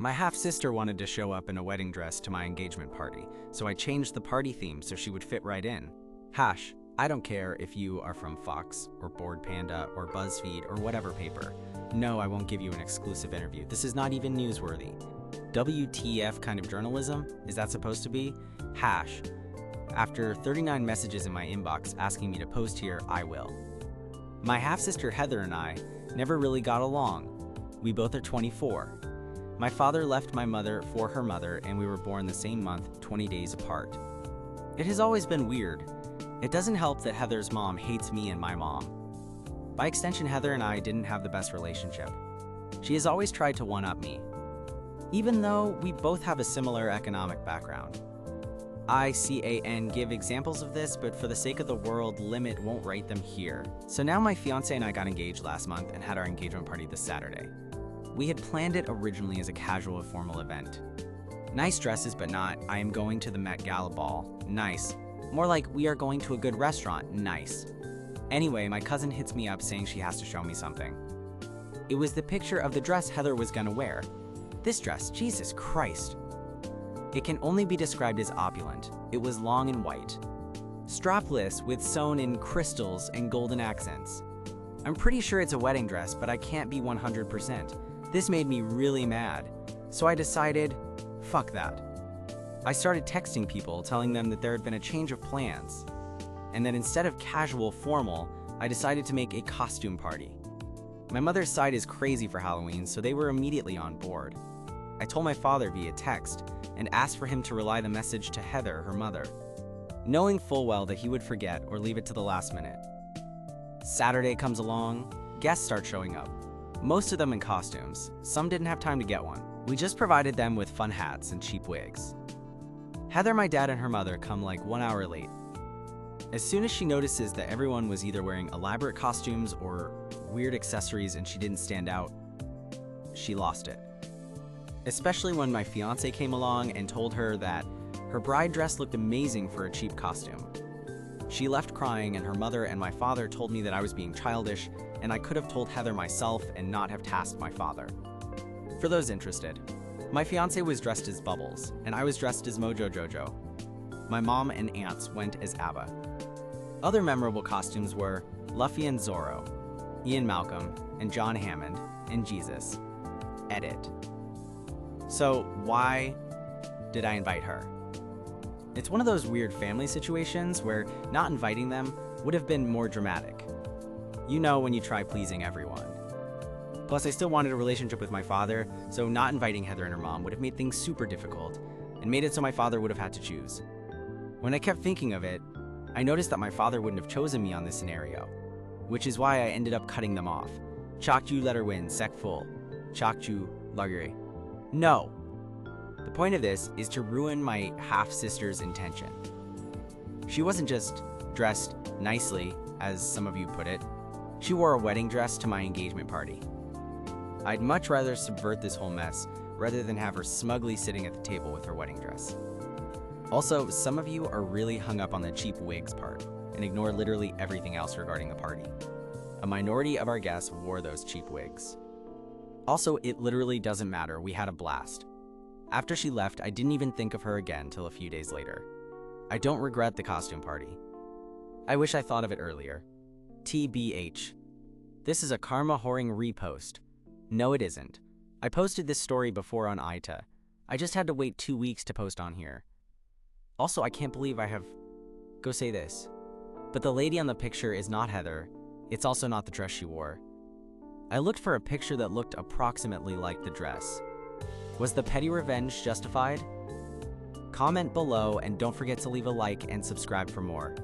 My half-sister wanted to show up in a wedding dress to my engagement party, so I changed the party theme so she would fit right in. I don't care if you are from Fox, or Bored Panda, or BuzzFeed, or whatever paper. No, I won't give you an exclusive interview. This is not even newsworthy. WTF kind of journalism? Is that supposed to be? After 39 messages in my inbox asking me to post here, I will. My half-sister Heather and I never really got along. We both are 24. My father left my mother for her mother, and we were born the same month, 20 days apart. It has always been weird. It doesn't help that Heather's mom hates me and my mom. By extension, Heather and I didn't have the best relationship. She has always tried to one-up me, even though we both have a similar economic background. I give examples of this, but for the sake of the world, limit won't write them here. So now my fiance and I got engaged last month and had our engagement party this Saturday. We had planned it originally as a casual formal event. Nice dresses, but not, I am going to the Met Gala ball. Nice. More like, we are going to a good restaurant. Nice. Anyway, my cousin hits me up saying she has to show me something. It was the picture of the dress Heather was gonna wear. This dress, Jesus Christ. It can only be described as opulent. It was long and white, strapless with sewn in crystals and golden accents. I'm pretty sure it's a wedding dress, but I can't be 100%. This made me really mad, so I decided, fuck that. I started texting people telling them that there had been a change of plans, and that instead of casual formal, I decided to make a costume party. My mother's side is crazy for Halloween, so they were immediately on board. I told my father via text and asked for him to relay the message to Heather, her mother, knowing full well that he would forget or leave it to the last minute. Saturday comes along, guests start showing up, most of them in costumes. Some didn't have time to get one. We just provided them with fun hats and cheap wigs. Heather, my dad, and her mother come like 1 hour late. As soon as she notices that everyone was either wearing elaborate costumes or weird accessories and she didn't stand out, she lost it. Especially when my fiance came along and told her that her bride dress looked amazing for a cheap costume. She left crying, and her mother and my father told me that I was being childish and I could have told Heather myself and not have tasked my father. For those interested, my fiance was dressed as Bubbles and I was dressed as Mojo Jojo. My mom and aunts went as ABBA. Other memorable costumes were Luffy and Zorro, Ian Malcolm, and John Hammond, and Jesus. Edit. So why did I invite her? It's one of those weird family situations where not inviting them would have been more dramatic. You know, when you try pleasing everyone. Plus, I still wanted a relationship with my father, so not inviting Heather and her mom would have made things super difficult and made it so my father would have had to choose. When I kept thinking of it, I noticed that my father wouldn't have chosen me on this scenario, which is why I ended up cutting them off. Chakju letter win, sec full. Chakju lagure. No. The point of this is to ruin my half-sister's intention. She wasn't just dressed nicely, as some of you put it. She wore a wedding dress to my engagement party. I'd much rather subvert this whole mess rather than have her smugly sitting at the table with her wedding dress. Also, some of you are really hung up on the cheap wigs part and ignore literally everything else regarding the party. A minority of our guests wore those cheap wigs. Also, it literally doesn't matter, we had a blast. After she left, I didn't even think of her again till a few days later. I don't regret the costume party. I wish I thought of it earlier. TBH. This is a karma whoring repost. No, it isn't. I posted this story before on Ita. I just had to wait 2 weeks to post on here. Also, I can't believe I have... Go say this. But the lady on the picture is not Heather. It's also not the dress she wore. I looked for a picture that looked approximately like the dress. Was the PettyRevenge justified? Comment below and don't forget to leave a like and subscribe for more.